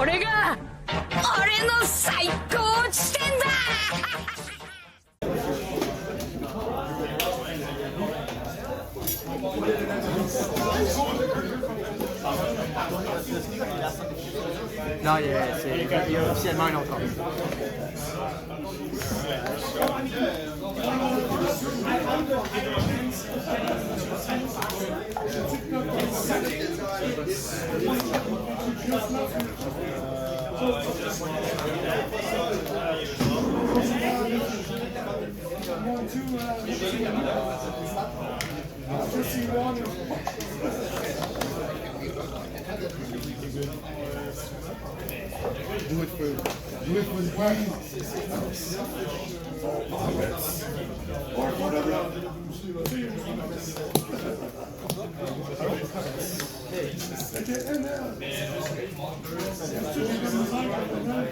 これが俺の最高地点だ。Non, il est officiellement un autre homme. Do it for the party. Or whatever.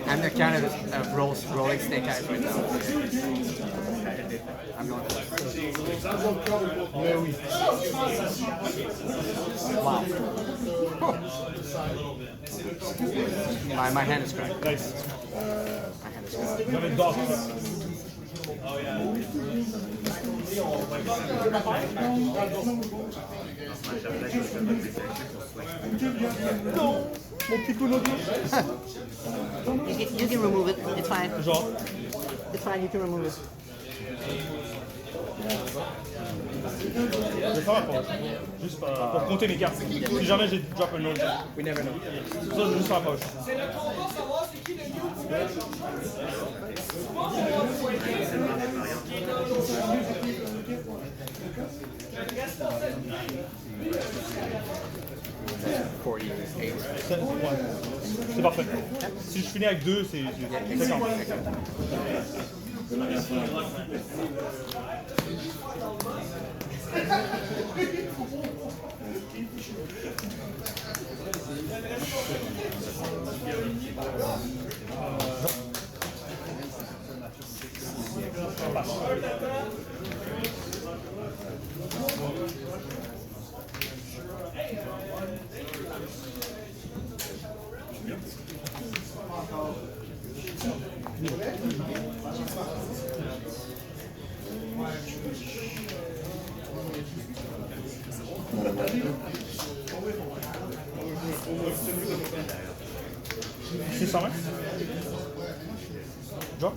I'm the kind of rolling snake eyes right now. I'm going for it. Wow. My hand is cracked. Nice. My hand is cracked. I'm a dog. No! You can remove it. It's fine. Genre. It's fine. You can remove it. Je vais faire un poche. Juste pour compter mes cartes. Si jamais j'ai drop un nom. We never know. Ça, je vais juste faire un poche. C'est parfait. Si je finis avec 2, c'est 50. C'est 120. Drop.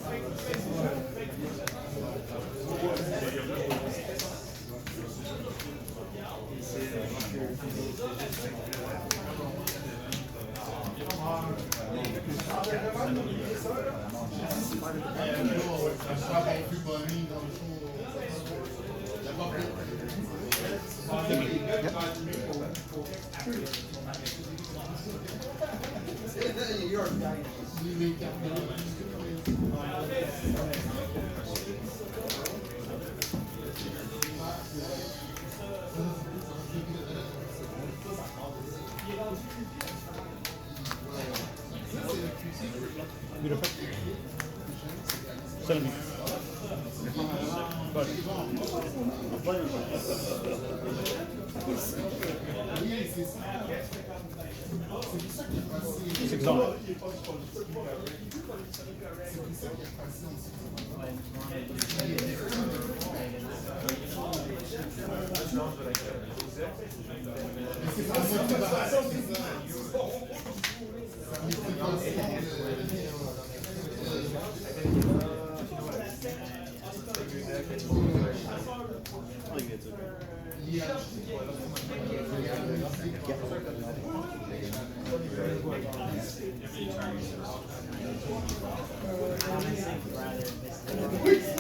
Beautiful. 70. Good. C'est exemple.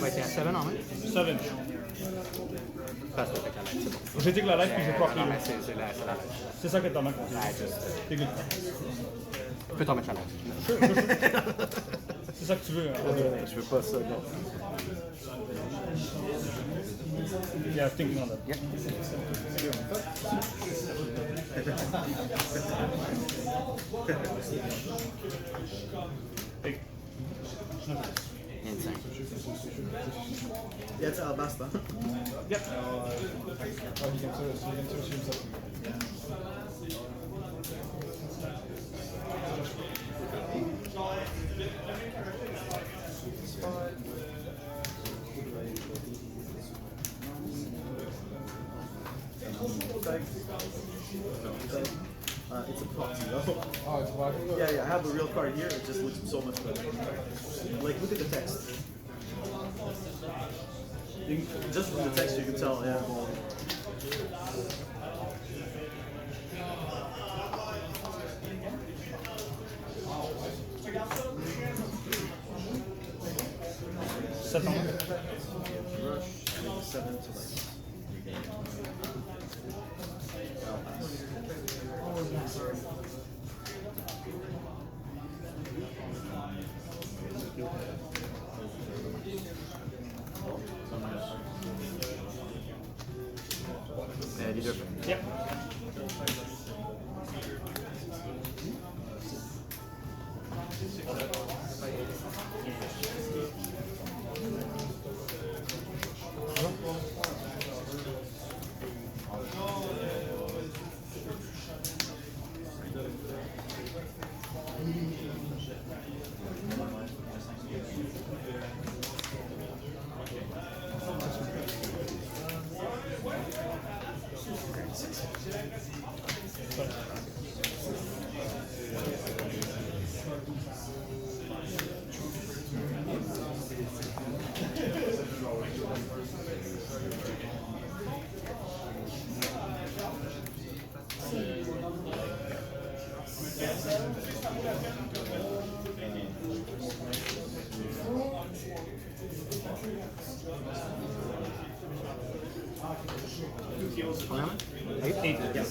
Ouais, t'es à 7 en main? 7. Passe avec la life, c'est bon. J'ai dit que la life, puis j'ai pas Non, mais c'est la life. C'est ça que t'as manqué. T'es good. Tu peux t'en mettre la life. C'est ça que tu veux. Hein? Je veux pas ça, non. Yeah, thinking on that. Yep. Hey. Insane. Jetzt aber basta. Yep. Yeah, I have a real card here. It just looks so much better. Like, look at the text. Just from the text, you can tell. Yeah. Rush 7 to like. Leader. Yep. Eight. Yes.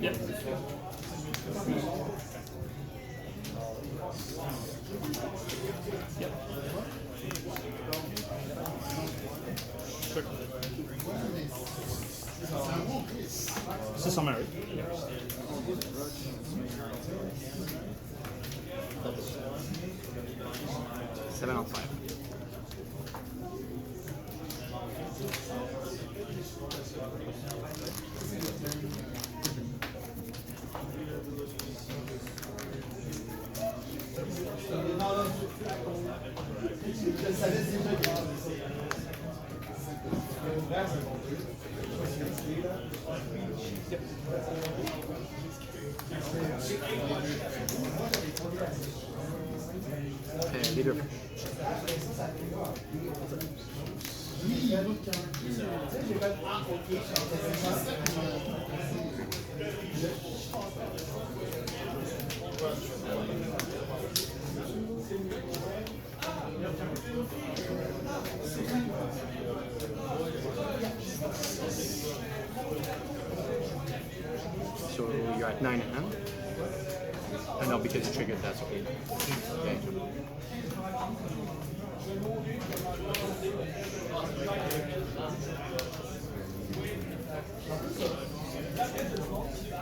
Yep. Yep. Sure. 600. Seven on 5. Leader. So you're at 9 hand. And now because you triggered, that's okay. Okay.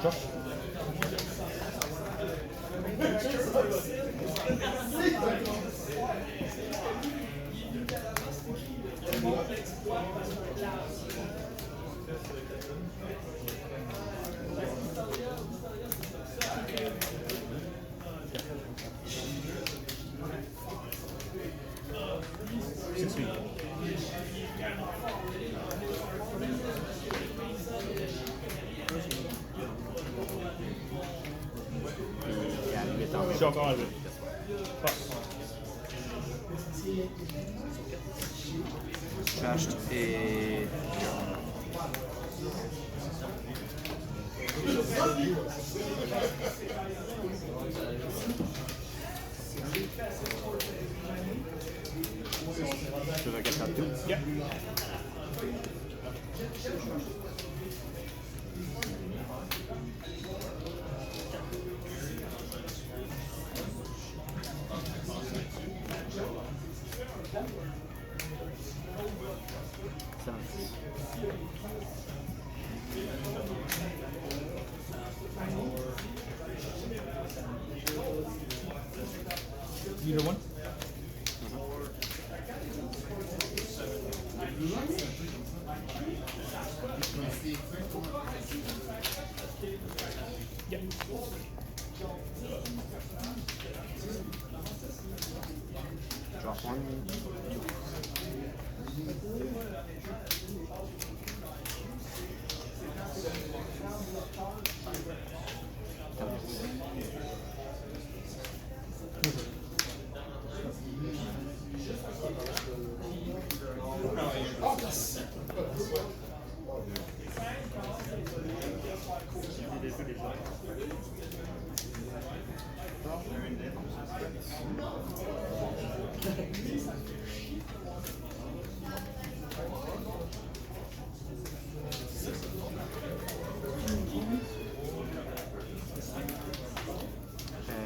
Josh. Je suis encore enlevé. Trashed et... Should I get that too? Yeah. Either one? Yep. Drop one.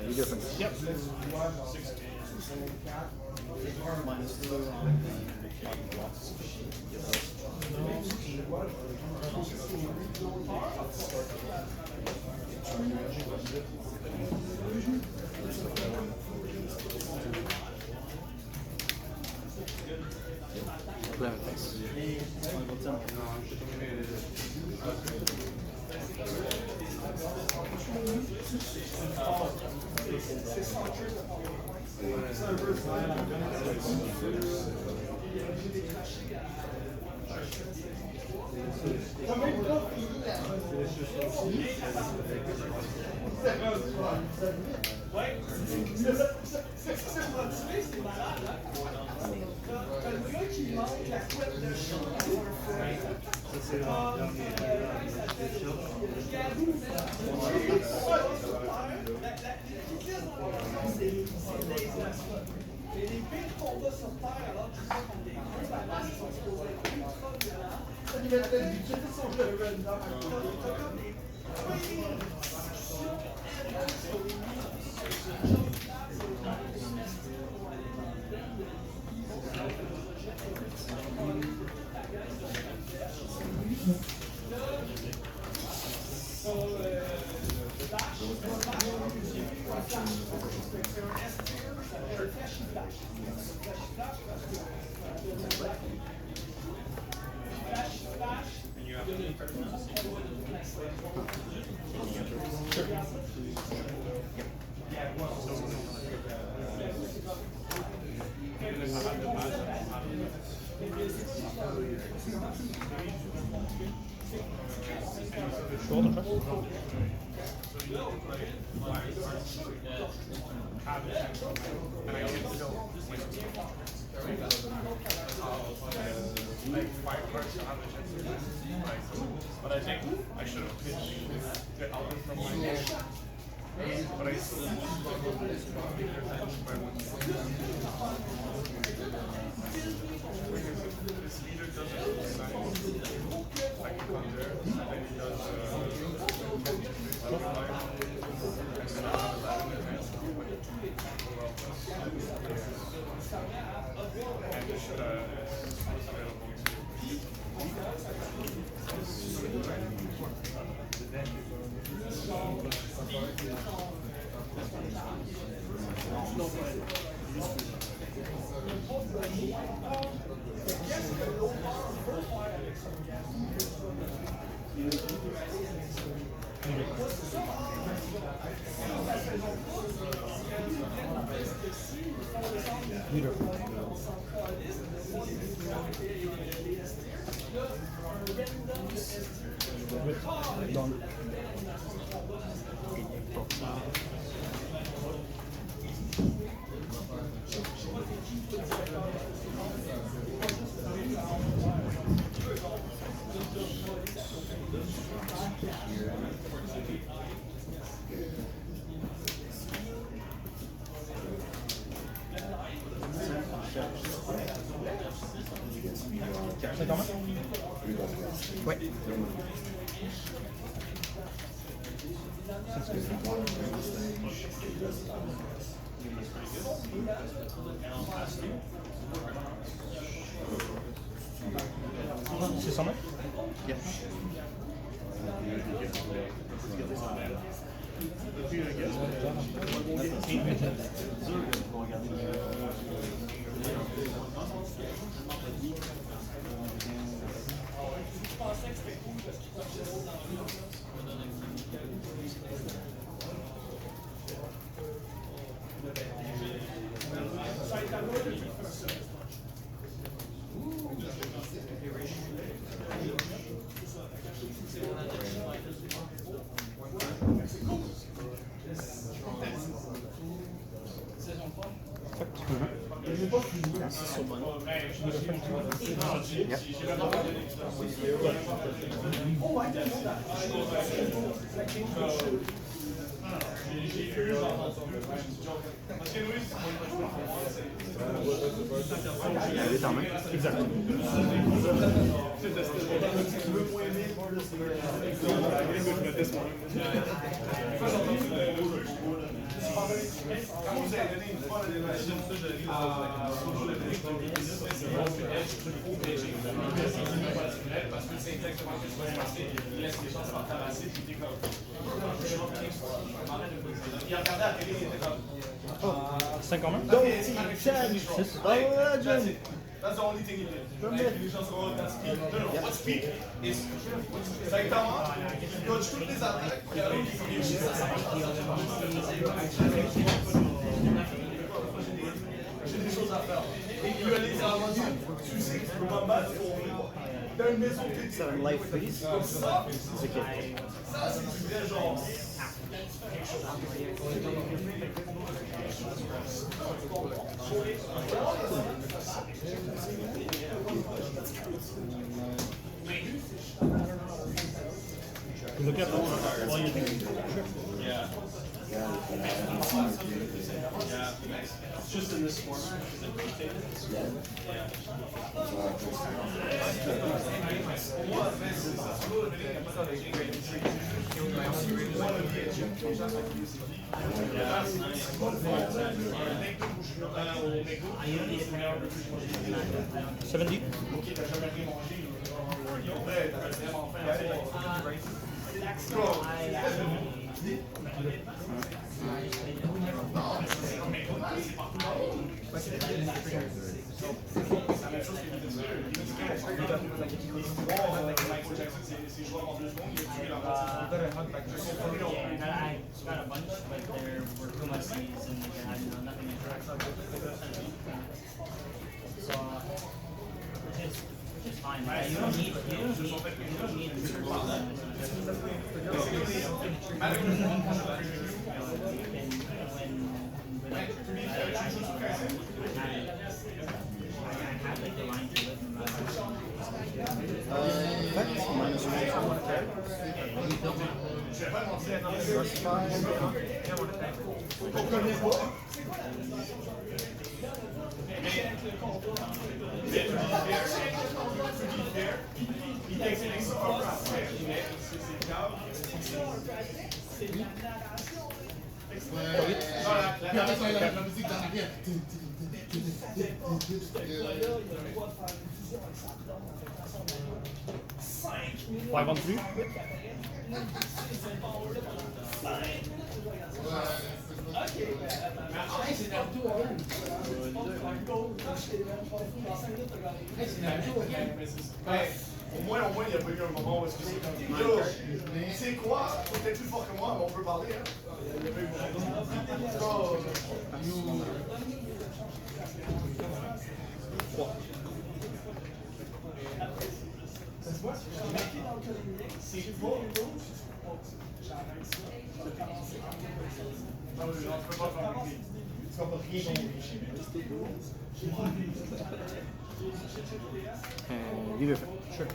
You different. Yep. -2 on But I think I should have pitched the album from my head. But I still this leader doesn't sign. I can come there, and then he does C'est quand même? Ouais. C'est 100 mètres? Yeah. Elle est en main. Exact. Oh, 5 en main? That's the only thing he did. Les gens seront dans speed. Non, what speed is. Ça commence, il dodge toutes les attaques, il y a l'autre qui réussit, ça marche. J'ai des choses à faire. Et il lui a littéralement dit, tu sais que tu peux pas me battre, t'as une maison qui est C'est un life freeze. comme ça, c'est du vrai genre. Look at while you're thinking. Yeah. It's just in this format. Is it rotated? Yeah. 70. Got a bunch, but there were too much seeds and they had nothing in track. So, which is fine. You don't need Five on three. Au moins, il y a pas eu un moment où est-ce que c'est yo, c'est quoi? Faut peut-être plus fort que moi, mais on peut parler, hein? Il y a pas eu beaucoup. Leave it. Sure.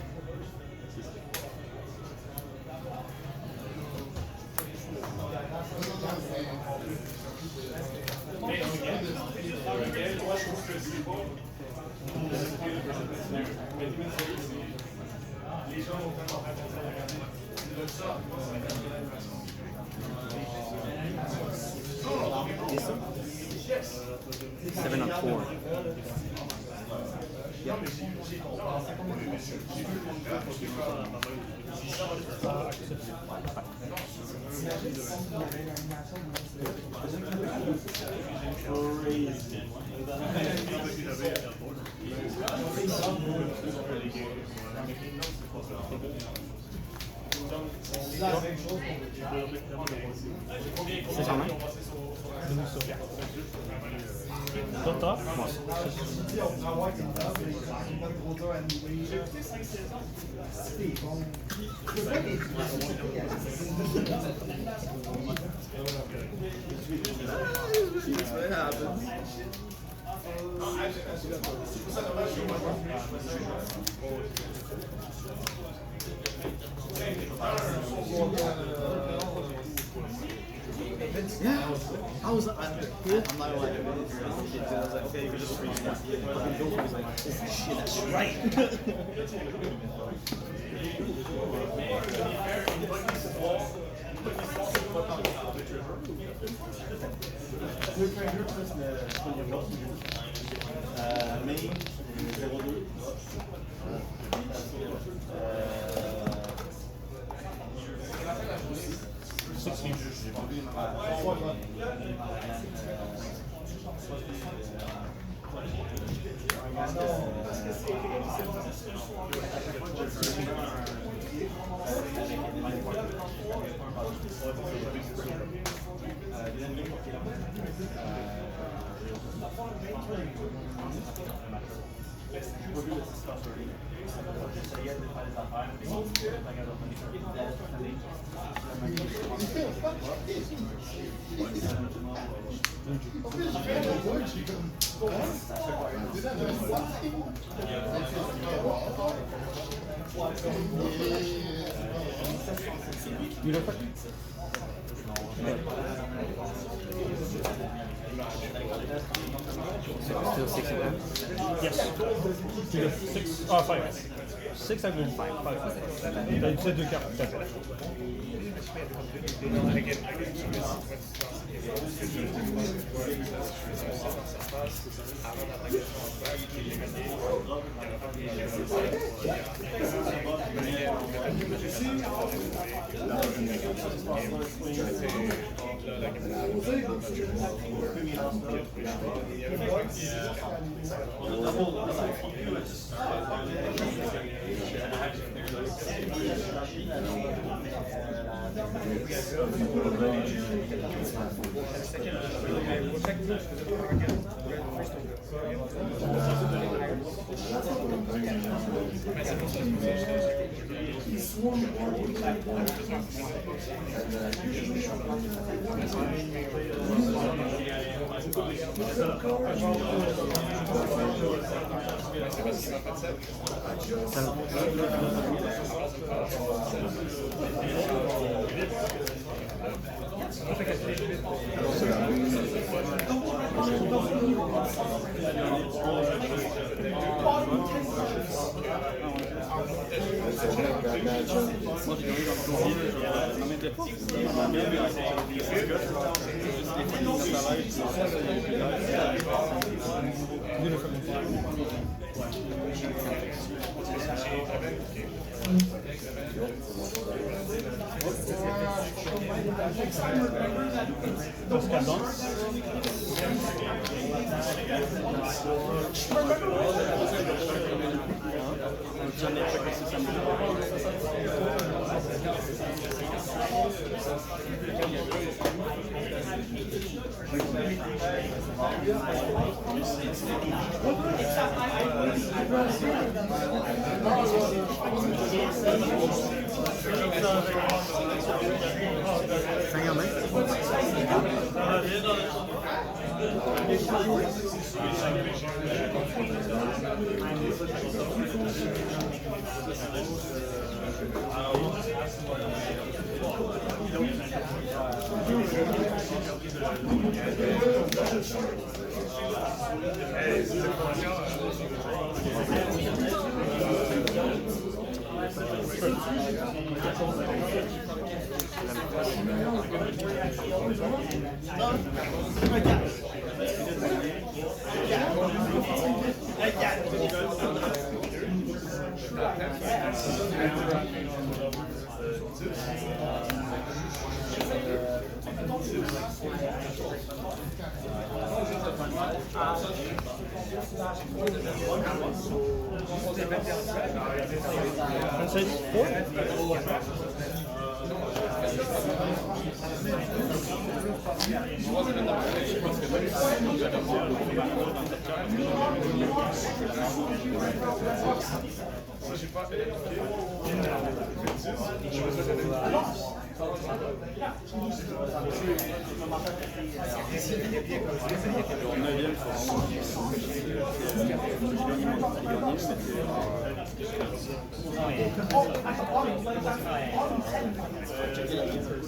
Seven on 4. C'est ça, hein? Docteur? Yeah, I was like, I'm not like, I was like, okay, you can just read it. I was like, oh shit, that's right. Still 6 of them? Yes. Tu l'as 6. Ah, 5. 6 avec le 5. T'as utilisé 2 cartes, tout à fait.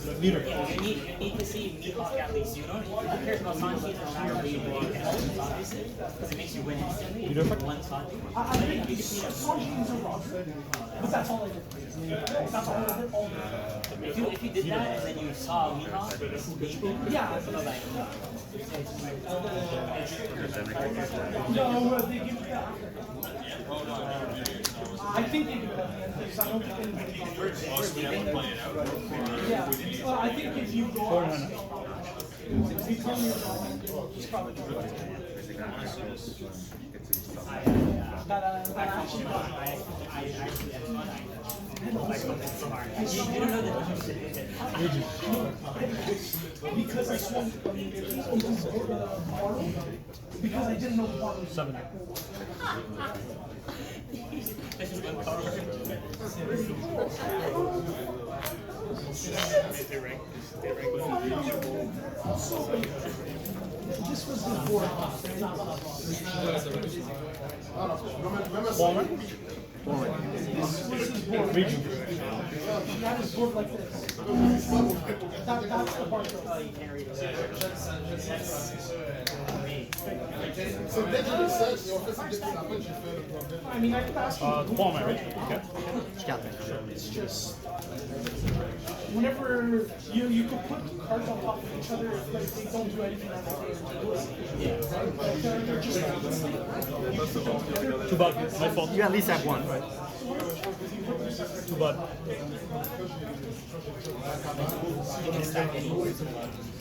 You need to see mihawk at least. You don't. Who cares about Sanji and Shire? Obviously, because it makes you win instantly. You don't one Sanji. I think Sanji is a Roger, but that's all I did. That's all I did all day. If you did that and then you saw mihawk, Yeah. so like, No, they give it back. I think they do that because I don't think they Yeah. I think if you go out, if you tell me it's probably that actually you don't know the because I swung because I didn't know the bottom. 7. This was the board. Former? Region. That is board like this. That's the part though. I mean, I could ask you. Former, right? Okay. It's just whenever you could put cards on top of each other, but if they don't do anything on the game, they're just Too bad. My fault. You at least have one. Too bad.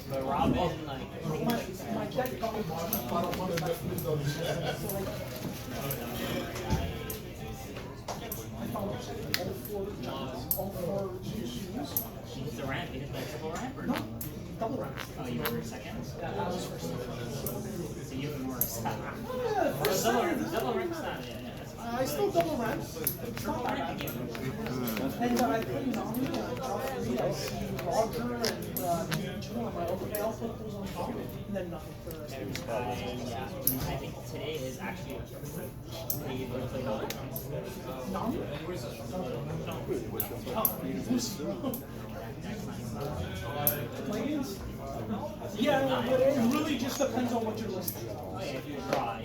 But Robin, like, my deck got all four shoes. she's the ramp. You hit the triple ramp or No, double ramp. Oh, you were second? Yeah, I was first. So you have more stuff. Yeah, first Double time. ramp's not, yeah, that's fine. I still double ramp. It's not that bad. And I put Nami, Joffrey, I see Roger, and Nijo. I'm like, okay, I'll put those on top. And then nothing for the rest of the Yeah, I think today is actually pretty good to play Nami. Nami? Plugins? Yeah, but it really just depends on what you're listing. Oh yeah, if you draw,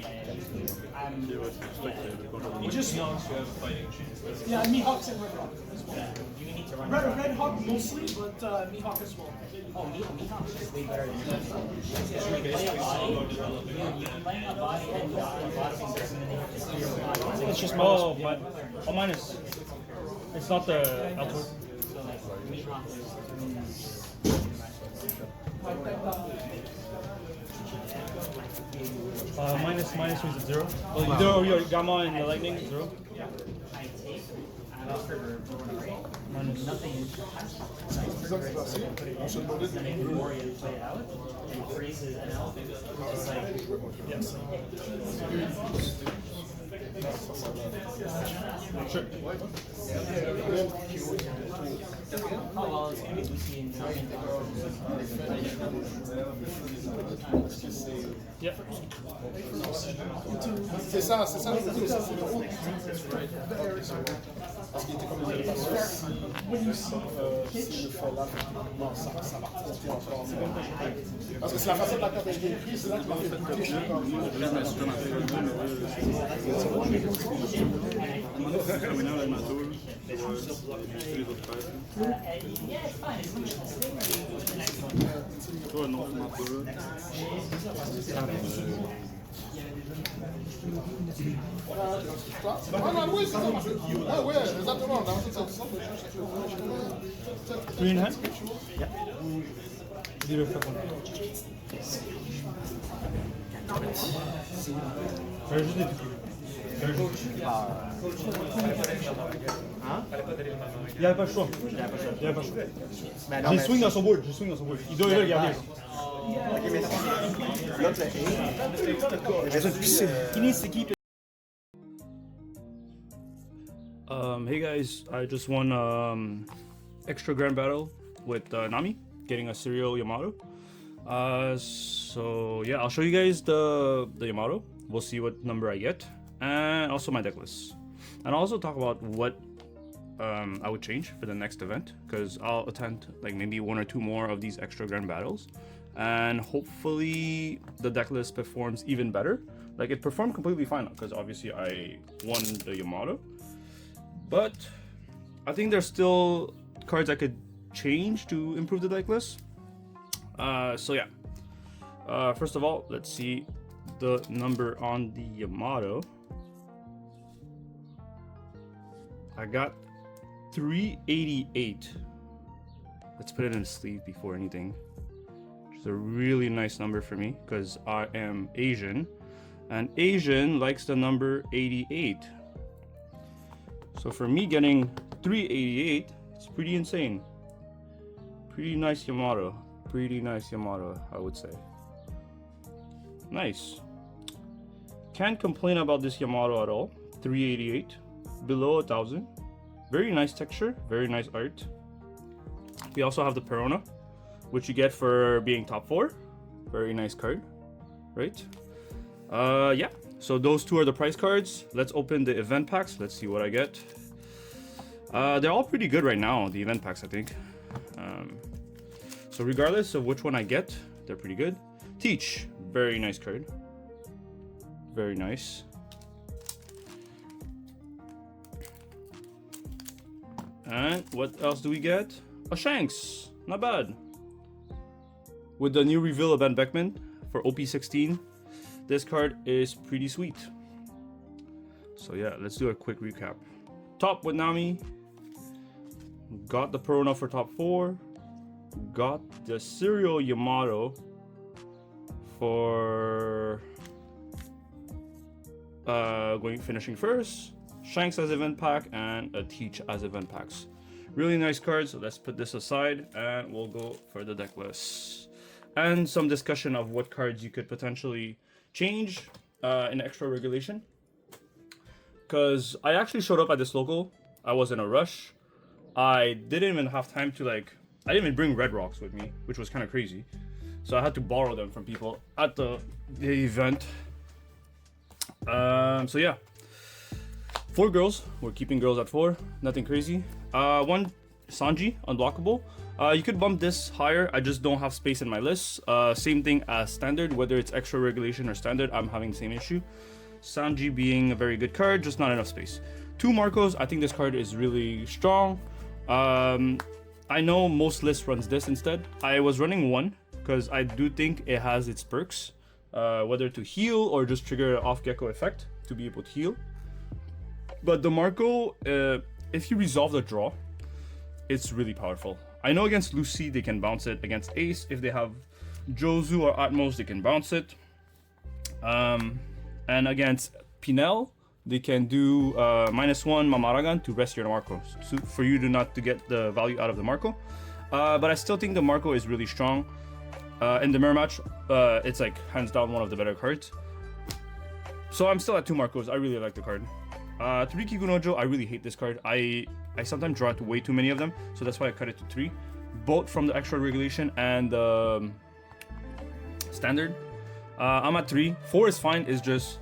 You just yeah, Mihawk's and Red Hawk as well. you need to run. Red Hawk mostly, but Mihawk as well. Oh, Mihawk's is way better than you can play a body. You can play a body and a body system and then you have to steer your body. It's just mine is. It's not the output. So like Mihawk is Minus means it's 0. Well, 0 your gamma and the lightning 0. I take trigger Minus nothing is then I can Moria and play it out and freezes Enel. Just like yes. Sure. oh well, it's gonna be Lucci and Nami. Yep. C'est ça, c'est le gros, c'est le gros. Parce qu'il était comme When Non, ça va remonter encore. Parce que c'est la façon de la carte est écrite, c'est là que tu m'as fait douter. Je sais pas. Ah non, oui, c'est ça. Ah ouais, exactement. Dans cette sens, Three in hand? Yeah. Zero for one. Very juste des trucs. Very juste. Il n'y avait pas le choix. Il n'y avait pas le choix. J'ai swing dans son board. Il doit le garder. He needs to keep it. Hey guys, I just won extra grand battle with Nami, getting a serial Yamato. So yeah, I'll show you guys the Yamato. We'll see what number I get, and also my deck list. And I'll also talk about what I would change for the next event, because I'll attend like maybe 1 or 2 more of these extra grand battles, and hopefully the deck list performs even better. Like it performed completely fine because obviously I won the Yamato, but I think there's still cards I could change to improve the deck list. So yeah, first of all, let's see the number on the Yamato. I got 388. Let's put it in a sleeve before anything. Which is a really nice number for me because I am Asian, and Asian likes the number 88. So for me getting 388, it's pretty insane. Pretty nice Yamato. Pretty nice Yamato, I would say. Nice. Can't complain about this Yamato at all. 388, below 1,000. Very nice texture, very nice art. We also have the Perona, which you get for being top 4. Very nice card, right? Yeah, so those 2 are the price cards. Let's open the event packs. Let's see what I get. They're all pretty good right now, the event packs, I think. So regardless of which one I get, they're pretty good. Teach, very nice card. Very nice. And what else do we get? A Shanks, not bad. With the new reveal of Ben Beckman for OP16, this card is pretty sweet. So yeah, let's do a quick recap. Top with Nami. Got the Perona for top 4. Got the serial Yamato for finishing first. Shanks as event pack and a Teach as event packs. Really nice cards. So let's put this aside and we'll go for the deck list and some discussion of what cards you could potentially change in extra regulation. Because I actually showed up at this local. I was in a rush. I didn't even have time to I didn't even bring red rocks with me, which was kind of crazy. So I had to borrow them from people at the event. So yeah, 4 girls. We're keeping girls at 4. Nothing crazy. 1 Sanji, unblockable. You could bump this higher. I just don't have space in my list. Same thing as standard, whether it's extra regulation or standard, I'm having the same issue. Sanji being a very good card, just not enough space. 2 Marcos. I think this card is really strong. I know most lists runs this instead. I was running 1 because I do think it has its perks, whether to heal or just trigger an off Gecko effect to be able to heal. But the Marco, if you resolve the draw, it's really powerful. I know against Lucci they can bounce it. Against Ace, if they have Jozu or Atmos, they can bounce it. And against PEnel, they can do -1 Mamaragan to rest your Marco, so for you to get the value out of the Marco. But I still think the Marco is really strong. In the mirror match, it's like hands down one of the better cards. So I'm still at 2 Marcos. I really like the card. 3 Kikunojo, I really hate this card. I sometimes draw way too many of them, so that's why I cut it to 3. Both from the extra regulation and standard. I'm at 3. 4 is fine. It's just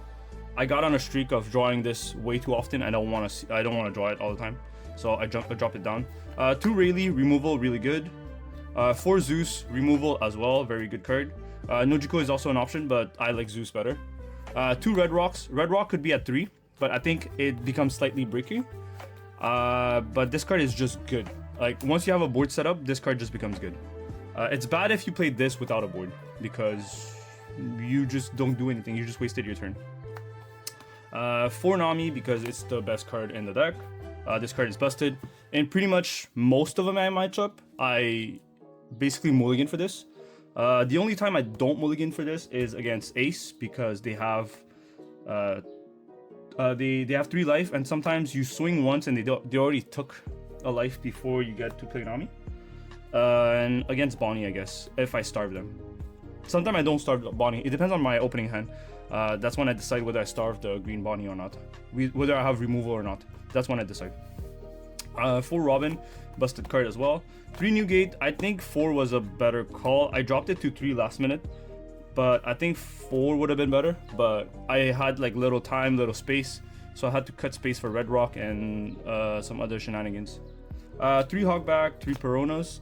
I got on a streak of drawing this way too often. I don't want to draw it all the time. so I drop it down. 2 Rayleigh, removal, really good. 4 Zeus, removal as well, very good card. Nojiko is also an option, but I like Zeus better. 2 Red Rocks. Red Rock could be at 3, but I think it becomes slightly breaky. But this card is just good. Like, once you have a board set up, this card just becomes good. It's bad if you played this without a board, because you just don't do anything. You just wasted your turn. 4 Nami, because it's the best card in the deck. This card is busted. In pretty much most of my matchup, I basically mulligan for this. The only time I don't mulligan for this is against Ace, because they have they have 3 life, and sometimes you swing once and they already took a life before you get to play Nami. And against Bonnie, I guess, if I starve them. Sometimes I don't starve Bonnie. It depends on my opening hand. That's when I decide whether I starve the green Bonnie or not. Whether I have removal or not. That's when I decide. 4 Robin, busted card as well. 3 Newgate. I think 4 was a better call. I dropped it to 3 last minute, but I think 4 would have been better. But I had like little time, little space, so I had to cut space for Red Rock and some other shenanigans. 3 Hogback, 3 Peronas.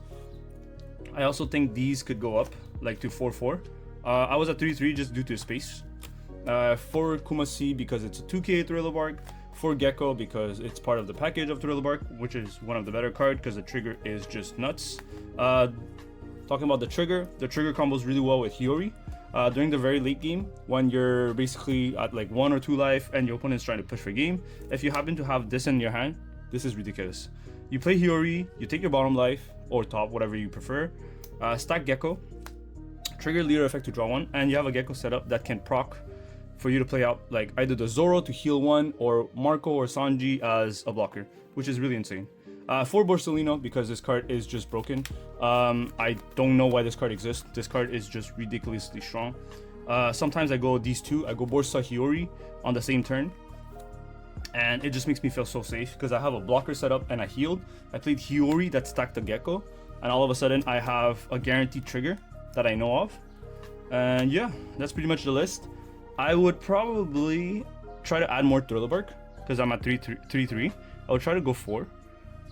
I also think these could go up like to 4-4. I was at 3-3 just due to space. 4 Kumasi because it's a 2k Thriller Bark. 4 Gecko because it's part of the package of Thriller Bark, which is one of the better cards because the trigger is just nuts. Talking about the trigger combos really well with Hiyori. During the very late game, when you're basically at like 1 or 2 life and your opponent's trying to push for game, if you happen to have this in your hand, this is ridiculous. You play Hiyori, you take your bottom life, or top, whatever you prefer, stack Gecko, trigger leader effect to draw 1, and you have a Gecko setup that can proc for you to play out like either the Zoro to heal 1 or Marco or Sanji as a blocker, which is really insane. 4 Borsalino because this card is just broken. I don't know why this card exists. This card is just ridiculously strong. Sometimes I go these two. I go Borsa Hiyori on the same turn, and it just makes me feel so safe because I have a blocker set up and I healed. I played Hiyori that stacked the Gecko, and all of a sudden I have a guaranteed trigger that I know of. And yeah, that's pretty much the list. I would probably try to add more Thriller Bark because I'm at 3-3. I would try to go 4.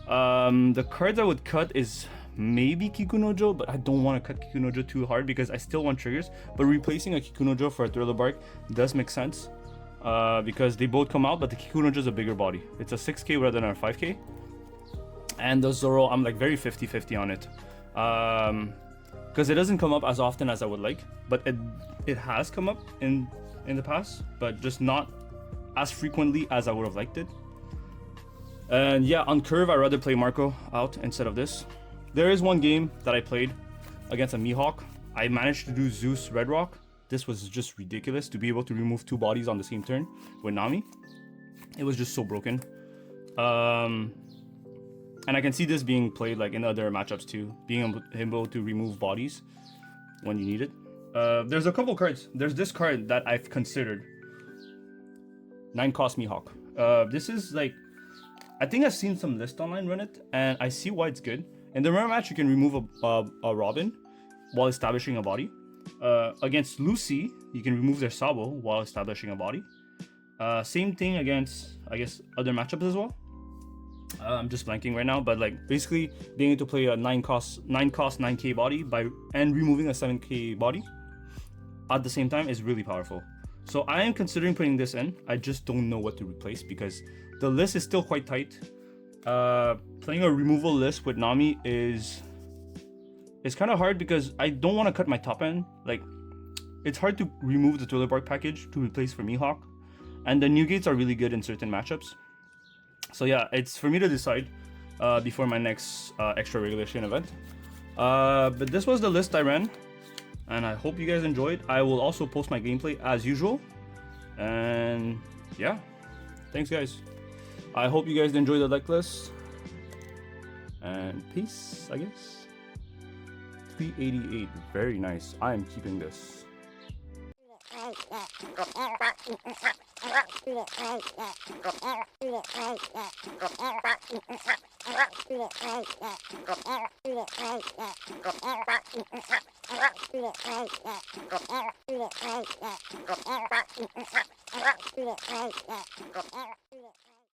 The cards I would cut is maybe Kikunojo, but I don't want to cut Kikunojo too hard because I still want triggers. But replacing a Kikunojo for a Thriller Bark does make sense because they both come out, but the Kikunojo is a bigger body. It's a 6k rather than a 5k. And the Zoro, I'm like very 50-50 on it. Because it doesn't come up as often as I would like, but it has come up in the past, but just not as frequently as I would have liked it. And yeah, on curve, I'd rather play Marco out instead of this. There is one game that I played against a Mihawk. I managed to do Zeus Red Rock. This was just ridiculous to be able to remove 2 bodies on the same turn with Nami. It was just so broken. And I can see this being played like in other matchups too, being able to remove bodies when you need it. There's a couple cards. There's this card that I've considered. 9 cost Mihawk. This is like, I think I've seen some list online run it, and I see why it's good. In the mirror match, you can remove a Robin while establishing a body. Against Lucci, you can remove their Sabo while establishing a body. Same thing against, I guess, other matchups as well. I'm just blanking right now, but like basically being able to play a 9 cost 9k body and removing a 7k body at the same time is really powerful. So I am considering putting this in. I just don't know what to replace because the list is still quite tight. Playing a removal list with Nami is kind of hard because I don't want to cut my top end. Like, it's hard to remove the Thriller Bark package to replace for Mihawk, and the Newgates are really good in certain matchups. So yeah, it's for me to decide before my next extra regulation event. But this was the list I ran, and I hope you guys enjoyed. I will also post my gameplay as usual. And yeah, thanks guys. I hope you guys enjoyed the deck list. And peace, I guess. 388, very nice. I am keeping this.